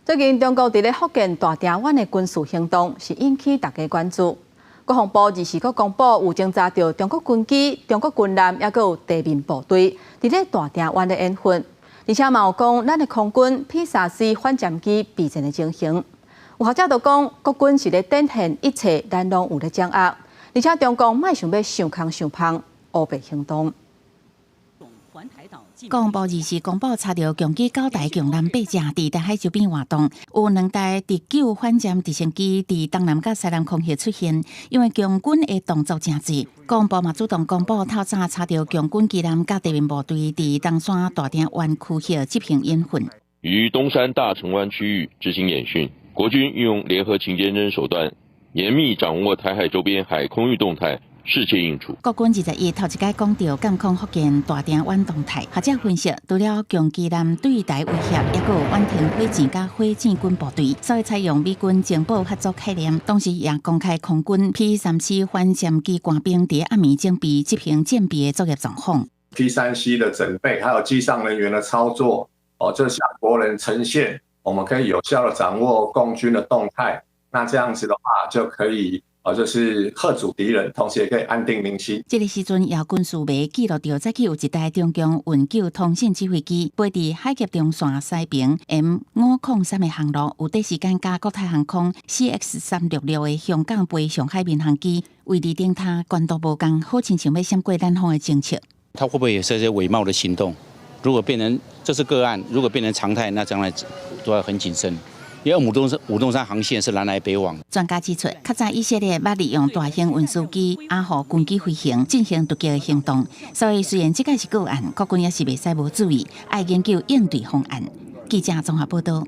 最近中国伫咧福建大鼎湾的军事行动是引起大家关注。国防部24日公布有侦查到中国军机、中国军舰，也有地面部队伫咧大鼎湾的演训，而且嘛有讲咱的空军 P-34反舰机备战的情形。有学者就讲，国军是咧展现一切咱拢有咧掌握，而且中共莫想要上空上芳，乌白行动。 国防部24日公布查到强机9台强南8只伫台海周边活动，有2台第9反舰直升机伫东南甲西南空域出现，因为强军的动作真济。国防部嘛主动公布透早查到强军机舰甲地面部队伫东山大鼎湾区域执行演训，于东山大城湾区域执行演训，国军运用联合情监侦手段，严密掌握台海周边海空域动态。 适切应处。国军21日头一届讲到监控福建大鼎湾动态，学者分析，除了强机舰对台威胁，也有远程火箭甲火箭军部队，所以采用美军情报合作概念，同时也公开空军 P-34反舰机官兵伫暗暝警备执行舰备的作业状况。P-34的整备，还有机上人员的操作，这向国人呈现，我们可以有效的掌握共军的动态。那这样子的话，就可以。 就是吓阻敌人，同时也可以安定民心。这个时阵，也军事媒记录到，早起有一台中共运9通信指挥机飞伫海峡中线西边 M503的航路，有短时间甲国泰航空 CX366的香港飞上海民航机位置顶塔关度无共，好亲像要闪过咱方的侦测。他会不会也是一些伪冒的行动？如果变成这是个案，如果变成常态，那将来都要很谨慎。 因为武东山航线是南来北往。专家指出，较早以色列捌利用大型运输机阿豪军机飞行进行突击的行动，所以虽然这个是个案，国军也是袂使无注意，爱研究应对方案。记者综合报道。